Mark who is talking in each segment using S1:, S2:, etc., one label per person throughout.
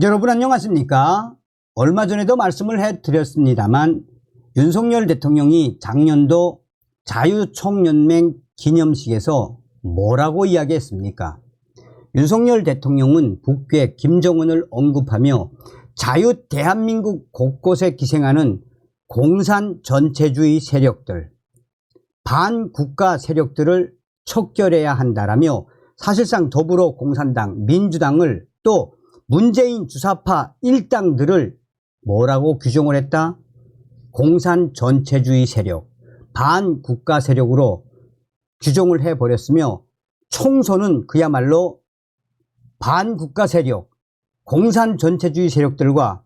S1: 여러분 안녕하십니까? 얼마 전에도 말씀을 해드렸습니다만 윤석열 대통령이 작년도 자유총연맹 기념식에서 뭐라고 이야기했습니까? 윤석열 대통령은 북괴 김정은을 언급하며 자유 대한민국 곳곳에 기생하는 공산 전체주의 세력들, 반국가 세력들을 척결해야 한다라며 사실상 더불어공산당, 민주당을 또 문재인 주사파 일당들을 뭐라고 규정을 했다? 공산 전체주의 세력, 반국가 세력으로 규정을 해버렸으며 총선은 그야말로 반국가 세력, 공산 전체주의 세력들과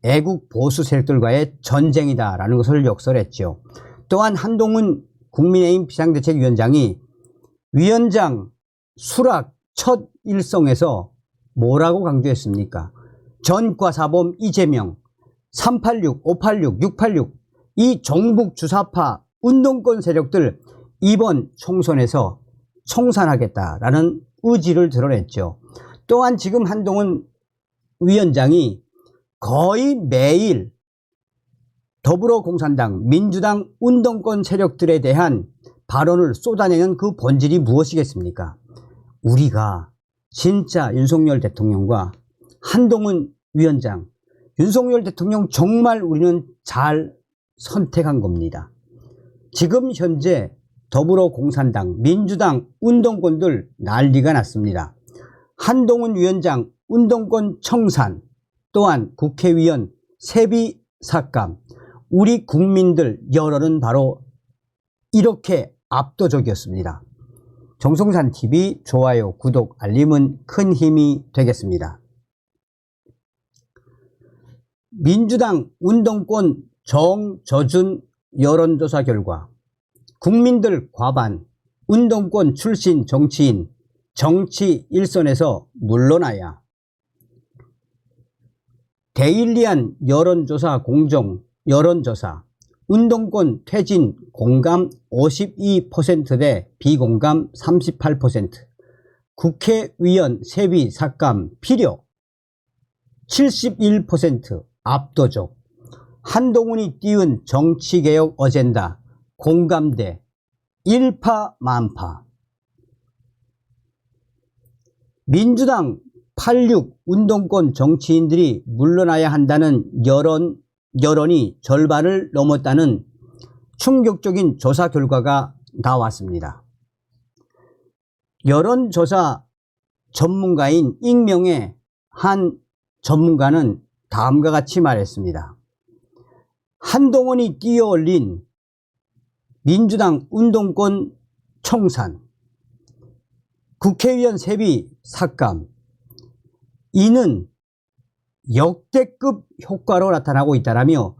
S1: 애국 보수 세력들과의 전쟁이다라는 것을 역설했죠. 또한 한동훈 국민의힘 비상대책위원장이 위원장 수락 첫 일성에서 뭐라고 강조했습니까? 전과사범 이재명, 386, 586, 686 이 종북 주사파 운동권 세력들 이번 총선에서 청산하겠다라는 의지를 드러냈죠. 또한 지금 한동훈 위원장이 거의 매일 더불어공산당, 민주당 운동권 세력들에 대한 발언을 쏟아내는 그 본질이 무엇이겠습니까? 우리가 진짜 윤석열 대통령과 한동훈 위원장, 윤석열 대통령 정말 우리는 잘 선택한 겁니다. 지금 현재 더불어공산당, 민주당 운동권들 난리가 났습니다. 한동훈 위원장 운동권 청산, 또한 국회의원 세비 삭감, 우리 국민들 여론은 바로 이렇게 압도적이었습니다. 정성산TV 좋아요, 구독, 알림은 큰 힘이 되겠습니다. 민주당 운동권 정저준 여론조사 결과 국민들 과반 운동권 출신 정치인 정치 일선에서 물러나야 데일리한 여론조사 공정 여론조사 운동권 퇴진 공감 52% 대 비공감 38%, 국회의원 세비 삭감 필요 71% 압도적, 한동훈이 띄운 정치개혁 어젠다 공감대 일파만파, 민주당 86 운동권 정치인들이 물러나야 한다는 여론이 절반을 넘었다는 충격적인 조사 결과가 나왔습니다. 여론조사 전문가인 익명의 한 전문가는 다음과 같이 말했습니다. 한동훈이 띄어올린 민주당 운동권 청산, 국회의원 세비 삭감, 이는 역대급 효과로 나타나고 있다라며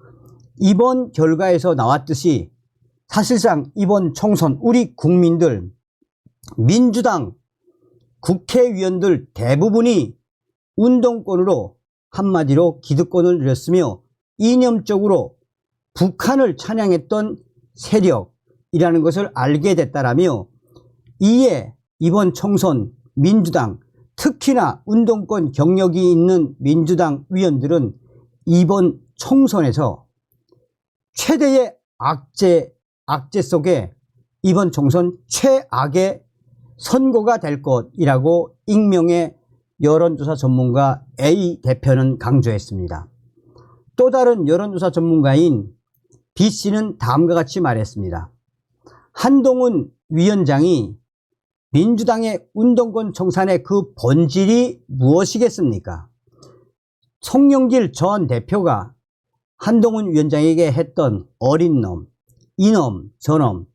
S1: 이번 결과에서 나왔듯이 사실상 이번 총선 우리 국민들, 민주당 국회의원들 대부분이 운동권으로 한마디로 기득권을 누렸으며 이념적으로 북한을 찬양했던 세력이라는 것을 알게 됐다라며 이에 이번 총선 민주당 특히나 운동권 경력이 있는 민주당 의원들은 이번 총선에서 최대의 악재 속에 이번 총선 최악의 선고가 될 것이라고 익명의 여론조사 전문가 A 대표는 강조했습니다. 또 다른 여론조사 전문가인 B씨는 다음과 같이 말했습니다. 한동훈 위원장이 민주당의 운동권 청산의 그 본질이 무엇이겠습니까? 송영길 전 대표가 한동훈 위원장에게 했던 어린 놈, 이놈, 저놈,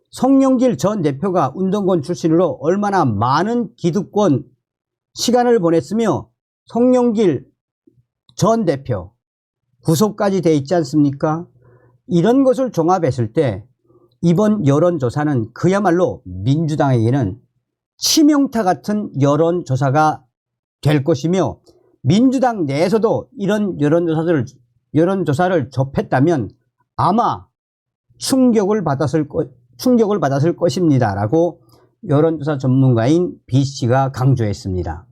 S1: 송영길 전 대표가 운동권 출신으로 얼마나 많은 기득권 시간을 보냈으며 송영길 전 대표 구속까지 돼 있지 않습니까? 이런 것을 종합했을 때 이번 여론조사는 그야말로 민주당에게는 치명타 같은 여론조사가 될 것이며 민주당 내에서도 이런 여론조사를 접했다면 아마 충격을 받았을 것입니다 라고 여론조사 전문가인 B씨가 강조했습니다.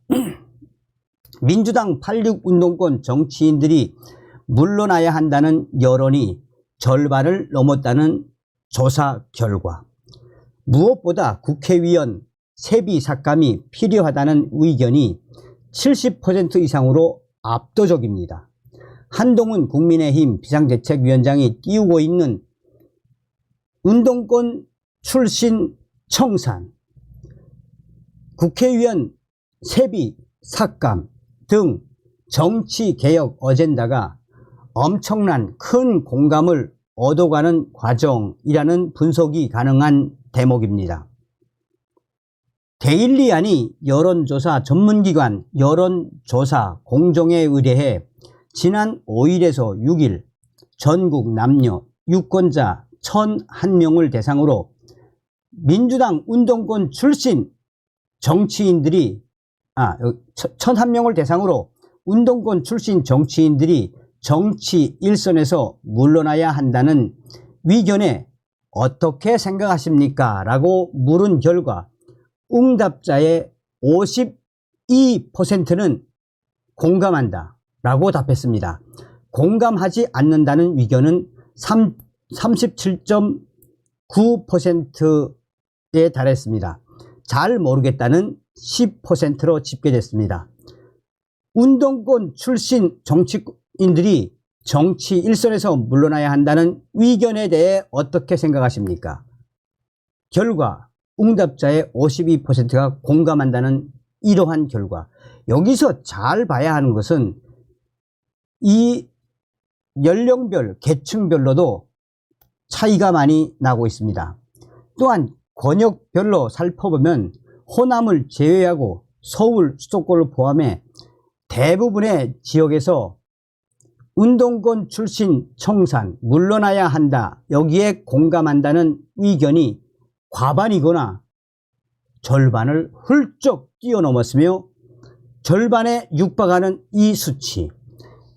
S1: 민주당 86 운동권 정치인들이 물러나야 한다는 여론이 절반을 넘었다는 조사 결과, 무엇보다 국회의원 세비 삭감이 필요하다는 의견이 70% 이상으로 압도적입니다. 한동훈 국민의힘 비상대책위원장이 띄우고 있는 운동권 출신 청산, 국회의원 세비 삭감 등 정치개혁 어젠다가 엄청난 큰 공감을 얻어가는 과정이라는 분석이 가능한 대목입니다. 데일리안이 여론조사 전문기관 여론조사 공정에 의뢰해 지난 5일에서 6일 전국 남녀 유권자 1,001명을 대상으로 민주당 운동권 출신 정치인들이 1,001명을 대상으로 운동권 출신 정치인들이 정치 일선에서 물러나야 한다는 의견에 어떻게 생각하십니까? 라고 물은 결과 응답자의 52%는 공감한다 라고 답했습니다. 공감하지 않는다는 의견은 37.9%에 달했습니다. 잘 모르겠다는 10%로 집계됐습니다. 운동권 출신 정치인들이 정치 일선에서 물러나야 한다는 의견에 대해 어떻게 생각하십니까? 결과 응답자의 52%가 공감한다는 이러한 결과, 여기서 잘 봐야 하는 것은 이 연령별, 계층별로도 차이가 많이 나고 있습니다. 또한 권역별로 살펴보면 호남을 제외하고 서울, 수도권을 포함해 대부분의 지역에서 운동권 출신 청산, 물러나야 한다, 여기에 공감한다는 의견이 과반이거나 절반을 훌쩍 뛰어넘었으며 절반에 육박하는 이 수치,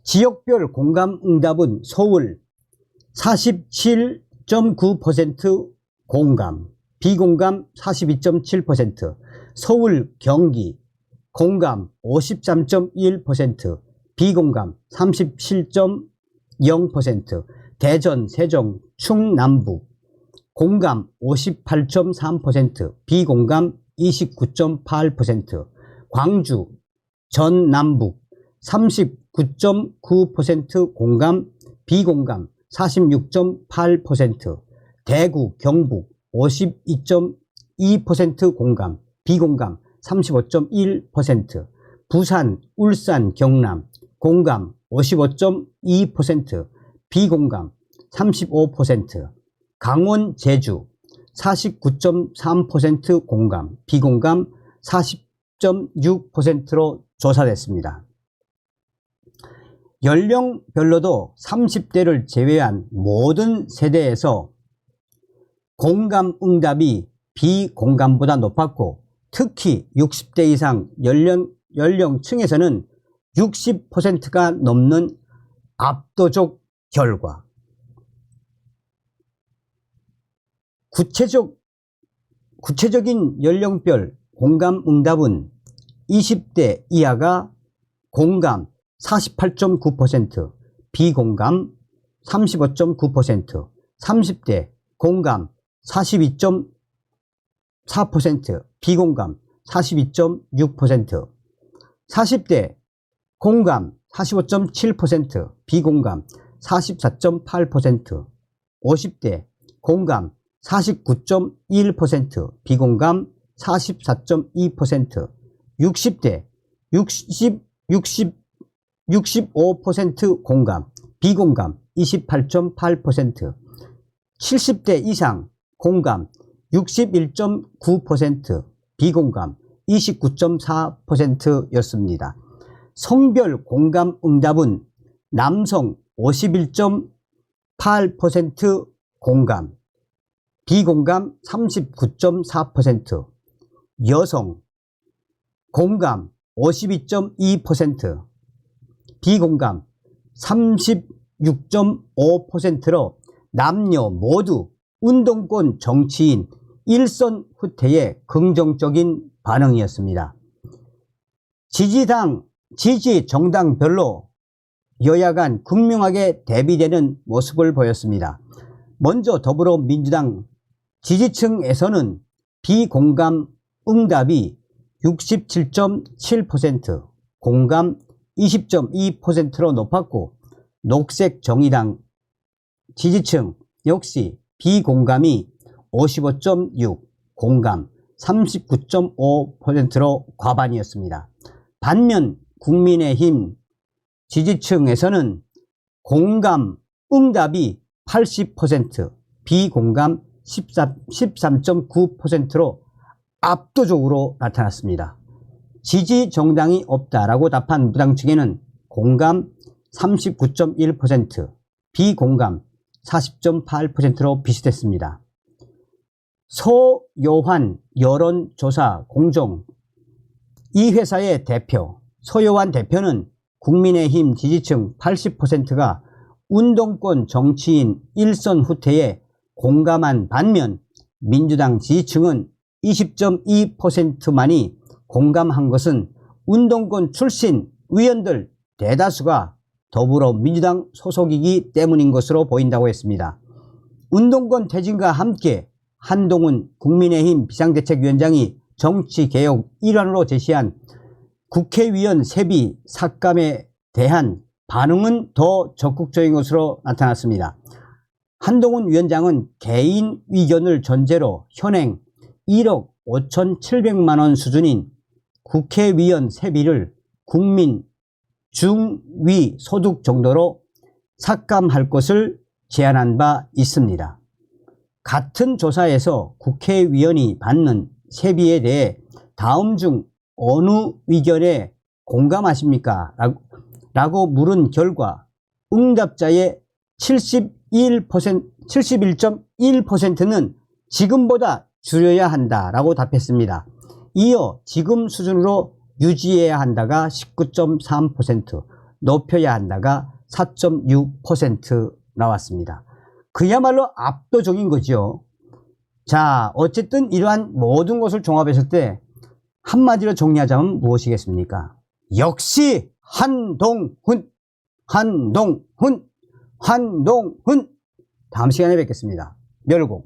S1: 지역별 공감 응답은 서울 47.9% 공감, 비공감 42.7%, 서울, 경기 공감 53.1%, 비공감 37.0%, 대전, 세종, 충남북 공감 58.3%, 비공감 29.8%, 광주, 전남북 39.9% 공감, 비공감 46.8%, 대구, 경북 52.2% 공감, 비공감 35.1%, 부산, 울산, 경남 공감 55.2%, 비공감 35%, 강원, 제주 49.3% 공감, 비공감 40.6%로 조사됐습니다. 연령별로도 30대를 제외한 모든 세대에서 공감 응답이 비공감보다 높았고, 특히 60대 이상 연령층에서는 60%가 넘는 압도적 결과. 구체적인 연령별 공감 응답은 20대 이하가 공감 48.9%, 비공감 35.9%, 30대 공감 42.4%, 비공감 42.6%, 40대 공감 45.7%, 비공감 44.8%, 50대 공감 49.1%, 비공감 44.2%, 60대 65% 공감, 비공감 28.8%, 70대 이상 공감 61.9%, 비공감 29.4%였습니다. 성별 공감 응답은 남성 51.8% 공감, 비공감 39.4%, 여성 공감 52.2%, 비공감 36.5%로 남녀 모두 운동권 정치인 일선 후퇴의 긍정적인 반응이었습니다. 지지당 지지 정당별로 여야 간 극명하게 대비되는 모습을 보였습니다. 먼저 더불어민주당 지지층에서는 비공감 응답이 67.7%, 공감 20.2%로 높았고 녹색정의당 지지층 역시 비공감이 55.6, 공감 39.5%로 과반이었습니다. 반면 국민의힘 지지층에서는 공감 응답이 80%, 비공감 13.9%로 압도적으로 나타났습니다. 지지 정당이 없다라고 답한 무당 측에는 공감 39.1%, 비공감 40.8%로 비슷했습니다. 서요환 여론조사 공정 이 회사의 대표 서요환 대표는 국민의힘 지지층 80%가 운동권 정치인 일선 후퇴에 공감한 반면 민주당 지지층은 20.2%만이 공감한 것은 운동권 출신 의원들 대다수가 더불어민주당 소속이기 때문인 것으로 보인다고 했습니다. 운동권 퇴진과 함께 한동훈 국민의힘 비상대책위원장이 정치개혁 일환으로 제시한 국회의원 세비 삭감에 대한 반응은 더 적극적인 것으로 나타났습니다. 한동훈 위원장은 개인 의견을 전제로 현행 1억 5,700만 원 수준인 국회의원 세비를 국민 중위 소득 정도로 삭감할 것을 제안한 바 있습니다. 같은 조사에서 국회의원이 받는 세비에 대해 다음 중 어느 의견에 공감하십니까? 라고 물은 결과 응답자의 71.1%는 지금보다 줄여야 한다라고 답했습니다. 이어 지금 수준으로 유지해야 한다가 19.3%, 높여야 한다가 4.6% 나왔습니다. 그야말로 압도적인 거죠. 자, 어쨌든 이러한 모든 것을 종합했을 때 한마디로 정리하자면 무엇이겠습니까? 역시 한동훈. 다음 시간에 뵙겠습니다. 멸공.